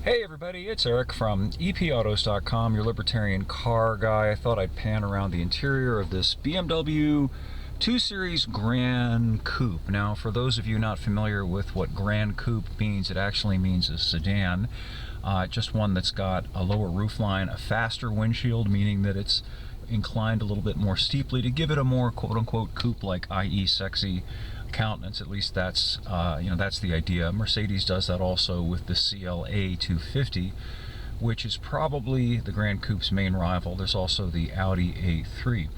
Hey everybody, it's Eric from epautos.com, your libertarian car guy. I thought I'd pan around the interior of this BMW 2 Series Gran Coupe. Now, for those of you not familiar with what Gran Coupe means, it actually means a sedan. Just one that's got a lower roofline, a faster windshield, meaning that it's inclined a little bit more steeply to give it a more quote-unquote coupe-like, i.e. sexy countenance. At least that's that's the idea. Mercedes does that also with the CLA 250, which is probably the Gran Coupe's main rival. There's also the Audi A3.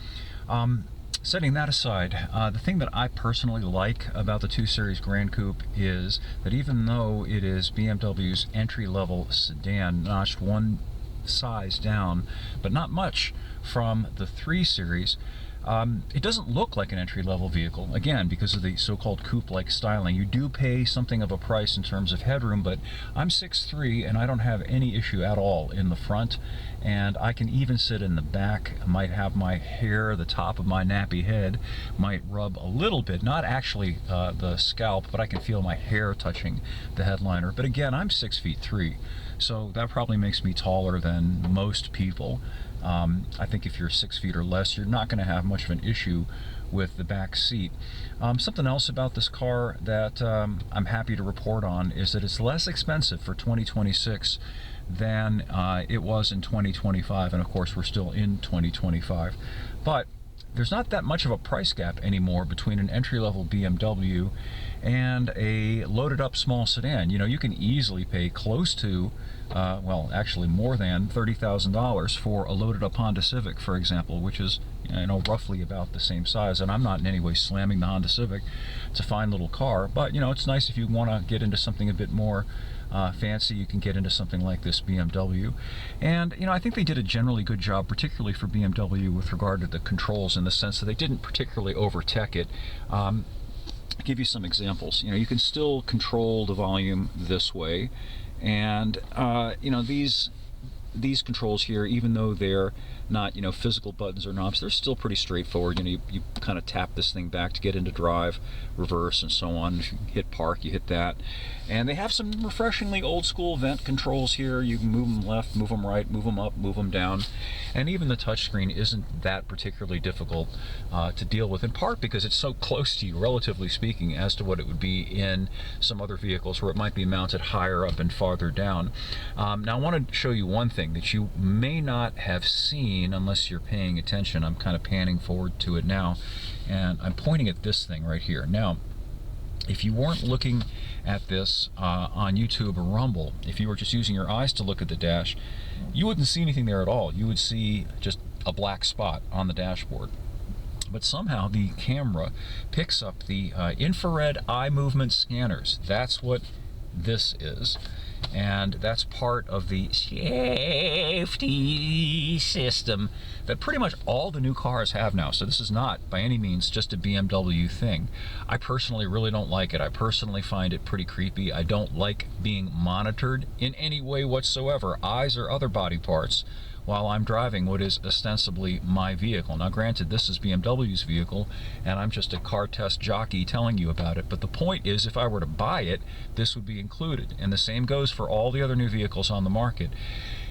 Setting that aside, the thing that I personally like about the 2 Series Gran Coupe is that even though it is BMW's entry-level sedan, notched one size down, but not much from the 3 Series, it doesn't look like an entry-level vehicle, again, because of the so-called coupe-like styling. You do pay something of a price in terms of headroom, but I'm 6'3", and I don't have any issue at all in the front, and I can even sit in the back. I might have my hair, the top of my nappy head, might rub a little bit, not actually the scalp, but I can feel my hair touching the headliner. But again, I'm 6'3", so that probably makes me taller than most people. I think if you're 6 feet or less, you're not going to have much of an issue with the back seat. Something else about this car that I'm happy to report on is that it's less expensive for 2026 than it was in 2025, and of course we're still in 2025. But there's not that much of a price gap anymore between an entry-level BMW and a loaded-up small sedan. You know, you can easily pay close to, well, actually more than $30,000 for a loaded-up Honda Civic, for example, which is, you know, roughly about the same size. And I'm not in any way slamming the Honda Civic. It's a fine little car, but, you know, it's nice if you want to get into something a bit more fancy. You can get into something like this BMW. And, you know, I think they did a generally good job, particularly for BMW, with regard to the controls, in the sense that they didn't particularly over-tech it. I'll give you some examples. You know, you can still control the volume this way, and you know, these controls here, even though they're not, you know, physical buttons or knobs, they're still pretty straightforward. You know, you kind of tap this thing back to get into drive, reverse, and so on. If you hit park, you hit that. And they have some refreshingly old school vent controls here. You can move them left, move them right, move them up, move them down. And even the touchscreen isn't that particularly difficult to deal with, in part because it's so close to you, relatively speaking, as to what it would be in some other vehicles where it might be mounted higher up and farther down. Now, I want to show you one thing that you may not have seen unless you're paying attention. I'm kind of panning forward to it now, and I'm pointing at this thing right here. Now, if you weren't looking at this on YouTube or Rumble, if you were just using your eyes to look at the dash, you wouldn't see anything there at all. You would see just a black spot on the dashboard. But somehow the camera picks up the infrared eye movement scanners. That's what this is. And that's part of the safety system that pretty much all the new cars have now. So this is not by any means just a BMW thing. I personally really don't like it. I personally find it pretty creepy. I don't like being monitored in any way whatsoever, eyes or other body parts, while I'm driving what is ostensibly my vehicle. Now, granted, this is BMW's vehicle, and I'm just a car test jockey telling you about it, but the point is, if I were to buy it, this would be included. And the same goes for all the other new vehicles on the market.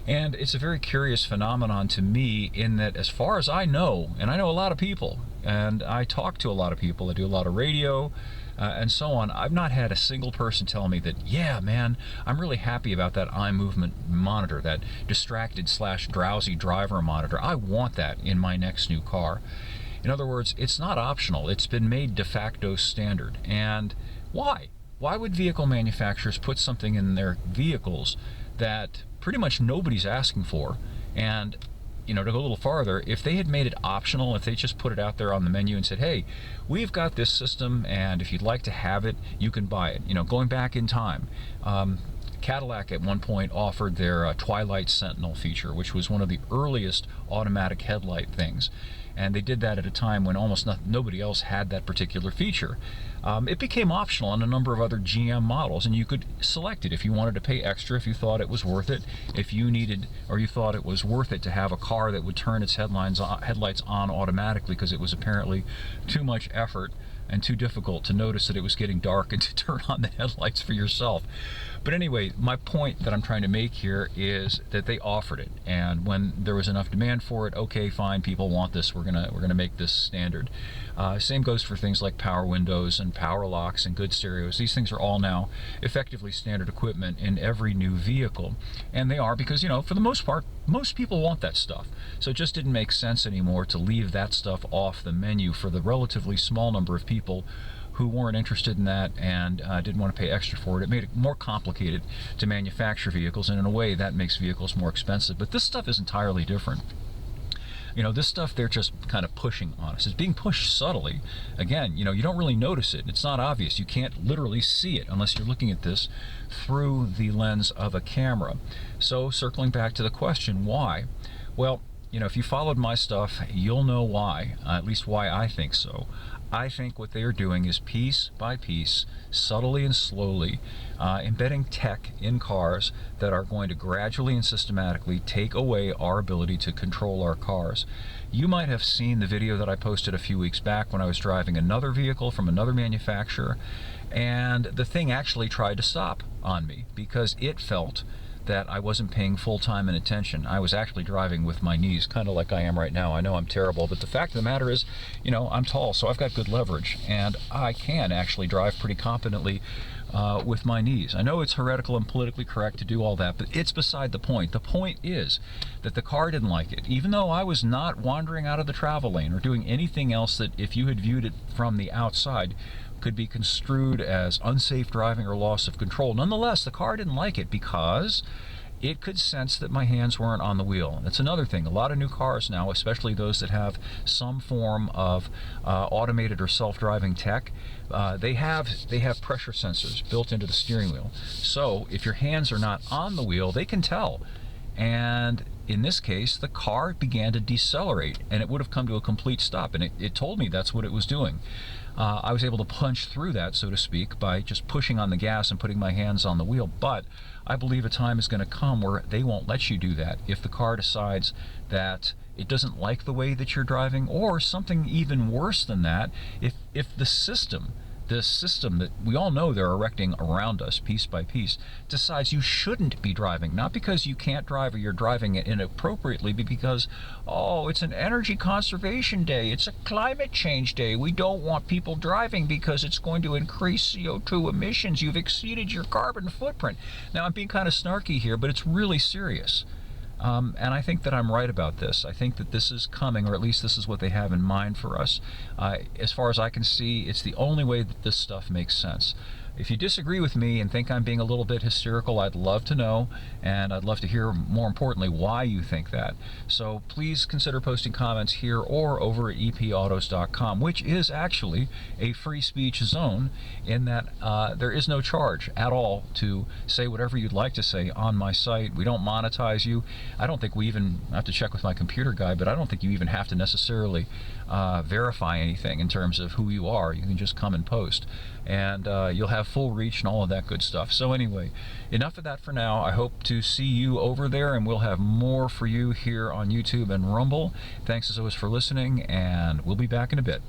And it's a very curious phenomenon to me, in that, as far as I know, and I know a lot of people, and I talk to a lot of people, I do a lot of radio, and so on, I've not had a single person tell me that, yeah, man, I'm really happy about that eye movement monitor, that distracted/drowsy driver monitor. I want that in my next new car. In other words, it's not optional. It's been made de facto standard. And why? Why would vehicle manufacturers put something in their vehicles that pretty much nobody's asking for? And, you know, to go a little farther, if they had made it optional, if they just put it out there on the menu and said, hey, we've got this system, and if you'd like to have it, you can buy it. You know, going back in time, Cadillac at one point offered their Twilight Sentinel feature, which was one of the earliest automatic headlight things. And they did that at a time when almost nobody else had that particular feature. It became optional on a number of other GM models, and you could select it if you wanted to pay extra, if you thought it was worth it, if you needed, or you thought it was worth it to have a car that would turn its headlights on automatically because it was apparently too much effort and too difficult to notice that it was getting dark and to turn on the headlights for yourself. But anyway, my point that I'm trying to make here is that they offered it, and when there was enough demand for it, okay, fine, people want this, we're gonna make this standard. Same goes for things like power windows and power locks and good stereos. These things are all now effectively standard equipment in every new vehicle, and they are because, you know, for the most part, most people want that stuff. So it just didn't make sense anymore to leave that stuff off the menu for the relatively small number of people who weren't interested in that and didn't want to pay extra for it. It made it more complicated to manufacture vehicles, and in a way that makes vehicles more expensive. But this stuff is entirely different. You know, this stuff they're just kind of pushing on us. It's being pushed subtly. Again, you know, you don't really notice it. It's not obvious. You can't literally see it unless you're looking at this through the lens of a camera. So circling back to the question, why? Well, you know, if you followed my stuff, you'll know why, at least why I think so. I think what they are doing is piece by piece, subtly and slowly, embedding tech in cars that are going to gradually and systematically take away our ability to control our cars. You might have seen the video that I posted a few weeks back when I was driving another vehicle from another manufacturer, and the thing actually tried to stop on me because it felt that I wasn't paying full time and attention. I was actually driving with my knees, kind of like I am right now. I know I'm terrible, but the fact of the matter is, you know, I'm tall, so I've got good leverage, and I can actually drive pretty competently with my knees. I know it's heretical and politically correct to do all that, but it's beside the point. The point is that the car didn't like it, even though I was not wandering out of the travel lane or doing anything else that, if you had viewed it from the outside, could be construed as unsafe driving or loss of control. Nonetheless, the car didn't like it because it could sense that my hands weren't on the wheel. That's another thing. A lot of new cars now, especially those that have some form of automated or self-driving tech, they have pressure sensors built into the steering wheel. So if your hands are not on the wheel, they can tell. And in this case, the car began to decelerate, and it would have come to a complete stop, and it told me that's what it was doing. I was able to punch through that, so to speak, by just pushing on the gas and putting my hands on the wheel. But I believe a time is going to come where they won't let you do that if the car decides that it doesn't like the way that you're driving, or something even worse than that, if the system that we all know they're erecting around us piece by piece decides you shouldn't be driving, not because you can't drive or you're driving it inappropriately, but because, oh, it's an energy conservation day, it's a climate change day, we don't want people driving because it's going to increase CO2 emissions, you've exceeded your carbon footprint. Now, I'm being kind of snarky here, but it's really serious. And I think that I'm right about this. I think that this is coming, or at least this is what they have in mind for us. As far as I can see, it's the only way that this stuff makes sense. If you disagree with me and think I'm being a little bit hysterical, I'd love to know, and I'd love to hear, more importantly, why you think that. So please consider posting comments here or over at epautos.com, which is actually a free speech zone, in that there is no charge at all to say whatever you'd like to say on my site. We don't monetize you. I don't think we even, I have to check with my computer guy, but I don't think you even have to necessarily verify anything in terms of who you are. You can just come and post, and you'll have full reach and all of that good stuff. So anyway, enough of that for now. I hope to see you over there, and we'll have more for you here on YouTube and Rumble. Thanks as always for listening, and we'll be back in a bit.